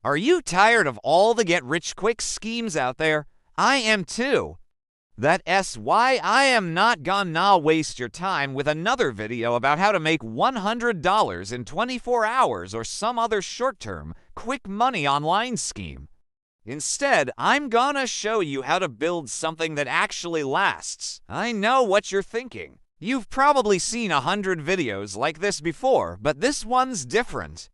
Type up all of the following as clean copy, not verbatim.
Are you tired of all the get-rich-quick schemes out there? I am too. That's why I am not gonna waste your time with another video about how to make $100 in 24 hours or some other short-term, quick money online scheme. Instead, I'm gonna show you how to build something that actually lasts. I know what you're thinking. You've probably seen 100 videos like this before, but this one's different.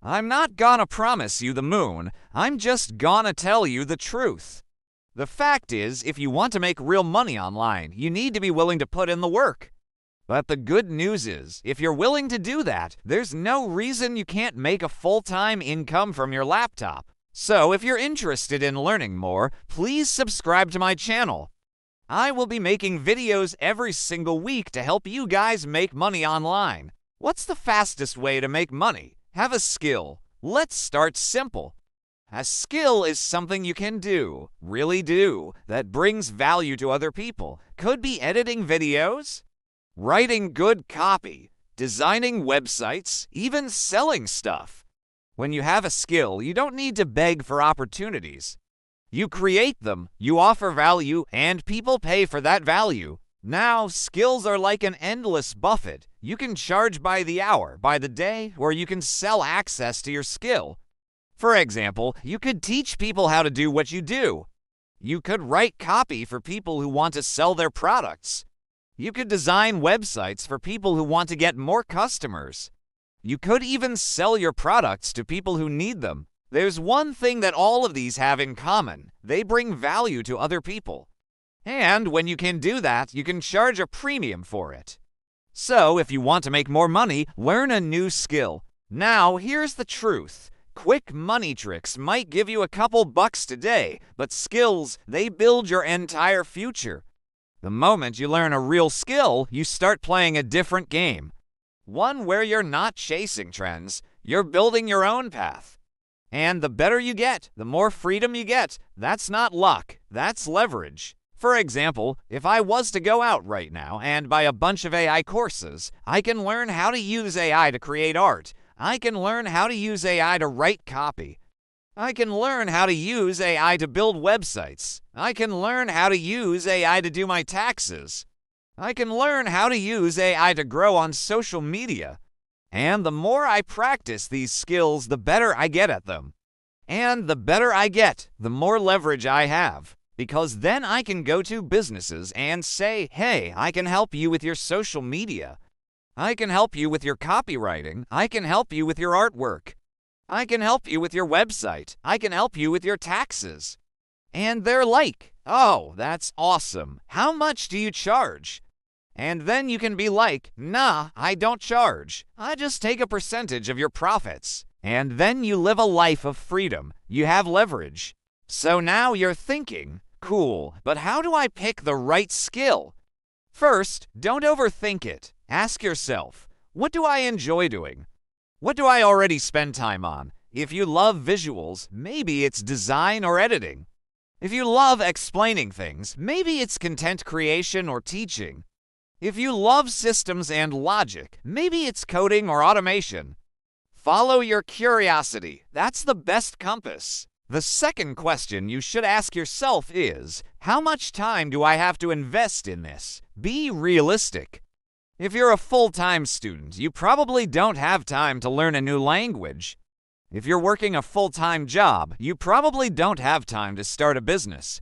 I'm not gonna promise you the moon, I'm just gonna tell you the truth. The fact is, if you want to make real money online, you need to be willing to put in the work. But the good news is, if you're willing to do that, there's no reason you can't make a full-time income from your laptop. So if you're interested in learning more, please subscribe to my channel. I will be making videos every single week to help you guys make money online. What's the fastest way to make money? Have a skill. Let's start simple. A skill is something you can do, really do, that brings value to other people. Could be editing videos, writing good copy, designing websites, even selling stuff. When you have a skill, you don't need to beg for opportunities. You create them, you offer value, and people pay for that value. Now, skills are like an endless buffet. You can charge by the hour, by the day, or you can sell access to your skill. For example, you could teach people how to do what you do. You could write copy for people who want to sell their products. You could design websites for people who want to get more customers. You could even sell your products to people who need them. There's one thing that all of these have in common. They bring value to other people. And when you can do that, you can charge a premium for it. So, if you want to make more money, learn a new skill. Now, here's the truth. Quick money tricks might give you a couple bucks today, but skills, they build your entire future. The moment you learn a real skill, you start playing a different game. One where you're not chasing trends, you're building your own path. And the better you get, the more freedom you get. That's not luck, that's leverage. For example, if I was to go out right now and buy a bunch of AI courses, I can learn how to use AI to create art. I can learn how to use AI to write copy. I can learn how to use AI to build websites. I can learn how to use AI to do my taxes. I can learn how to use AI to grow on social media. And the more I practice these skills, the better I get at them. And the better I get, the more leverage I have. Because then I can go to businesses and say, hey, I can help you with your social media. I can help you with your copywriting. I can help you with your artwork. I can help you with your website. I can help you with your taxes. And they're like, oh, that's awesome. How much do you charge? And then you can be like, nah, I don't charge. I just take a percentage of your profits. And then you live a life of freedom. You have leverage. So now you're thinking, cool, but how do I pick the right skill? First, don't overthink it. Ask yourself, what do I enjoy doing? What do I already spend time on? If you love visuals, maybe it's design or editing. If you love explaining things, maybe it's content creation or teaching. If you love systems and logic, maybe it's coding or automation. Follow your curiosity. That's the best compass. The second question you should ask yourself is, how much time do I have to invest in this? Be realistic. If you're a full-time student, you probably don't have time to learn a new language. If you're working a full-time job, you probably don't have time to start a business.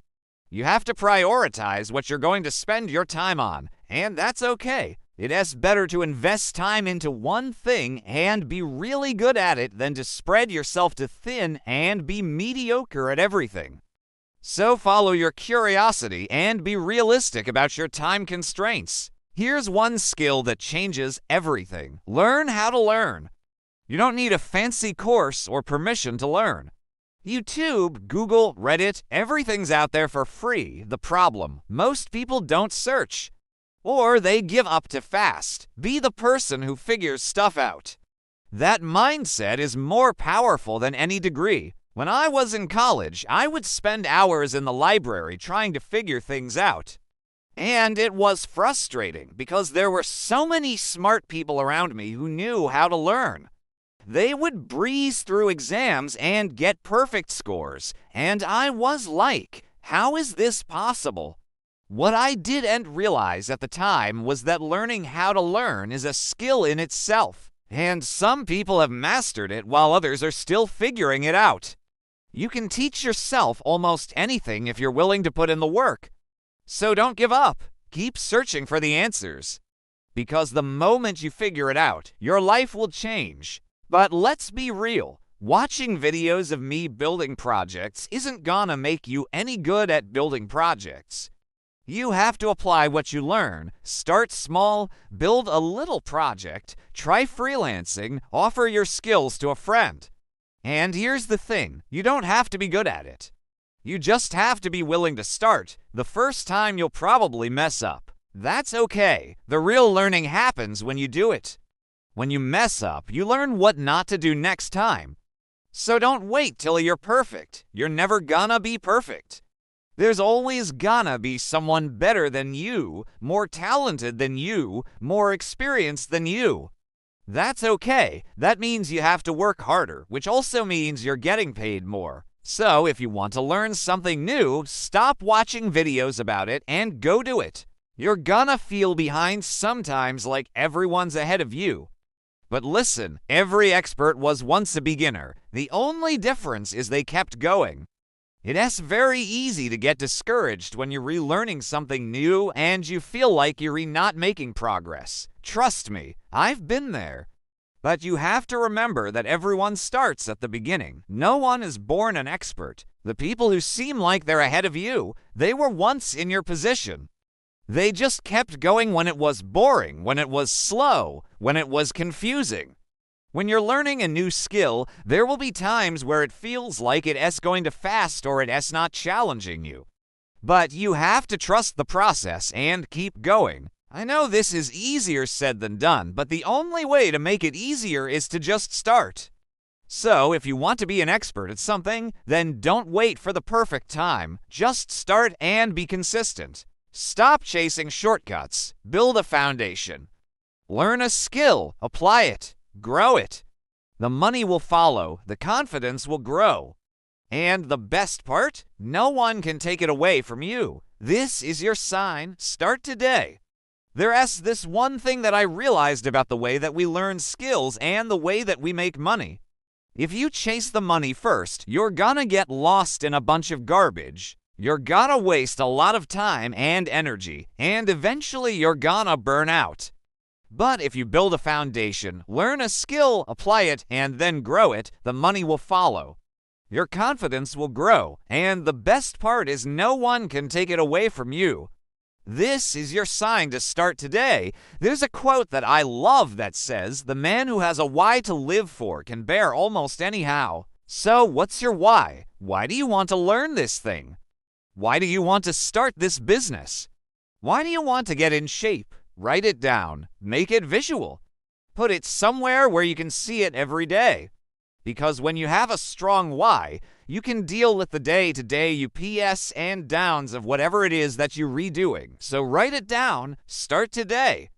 You have to prioritize what you're going to spend your time on, and that's okay. It is better to invest time into one thing and be really good at it than to spread yourself too thin and be mediocre at everything. So follow your curiosity and be realistic about your time constraints. Here's one skill that changes everything. Learn how to learn. You don't need a fancy course or permission to learn. YouTube, Google, Reddit, everything's out there for free. The problem, most people don't search. Or they give up too fast. Be the person who figures stuff out. That mindset is more powerful than any degree. When I was in college, I would spend hours in the library trying to figure things out. And it was frustrating because there were so many smart people around me who knew how to learn. They would breeze through exams and get perfect scores, and I was like, how is this possible? What I didn't realize at the time was that learning how to learn is a skill in itself, and some people have mastered it while others are still figuring it out. You can teach yourself almost anything if you're willing to put in the work. So don't give up. Keep searching for the answers. Because the moment you figure it out, your life will change. But let's be real. Watching videos of me building projects isn't gonna make you any good at building projects. You have to apply what you learn. Start small, build a little project, try freelancing, offer your skills to a friend. And here's the thing, you don't have to be good at it. You just have to be willing to start. The first time you'll probably mess up. That's okay. The real learning happens when you do it. When you mess up, you learn what not to do next time. So don't wait till you're perfect. You're never gonna be perfect. There's always gonna be someone better than you, more talented than you, more experienced than you. That's okay. That means you have to work harder, which also means you're getting paid more. So if you want to learn something new, stop watching videos about it and go do it. You're gonna feel behind sometimes, like everyone's ahead of you. But listen, every expert was once a beginner. The only difference is they kept going. It's very easy to get discouraged when you're relearning something new and you feel like you're not making progress. Trust me, I've been there. But you have to remember that everyone starts at the beginning. No one is born an expert. The people who seem like they're ahead of you, they were once in your position. They just kept going when it was boring, when it was slow, when it was confusing. When you're learning a new skill, there will be times where it feels like it's going too fast or it's not challenging you. But you have to trust the process and keep going. I know this is easier said than done, but the only way to make it easier is to just start. So if you want to be an expert at something, then don't wait for the perfect time. Just start and be consistent. Stop chasing shortcuts. Build a foundation. Learn a skill. Apply it. Grow it. The money will follow. The confidence will grow. And the best part? No one can take it away from you. This is your sign. Start today. There's this one thing that I realized about the way that we learn skills and the way that we make money. If you chase the money first, you're gonna get lost in a bunch of garbage. You're gonna waste a lot of time and energy, and eventually you're gonna burn out. But if you build a foundation, learn a skill, apply it, and then grow it, the money will follow. Your confidence will grow, and the best part is no one can take it away from you. This is your sign to start today. There's a quote that I love that says, "The man who has a why to live for can bear almost anyhow." So what's your why? Why do you want to learn this thing? Why do you want to start this business? Why do you want to get in shape? Write it down. Make it visual. Put it somewhere where you can see it every day. Because when you have a strong why, you can deal with the day-to-day ups and downs of whatever it is that you're redoing. So write it down. Start today.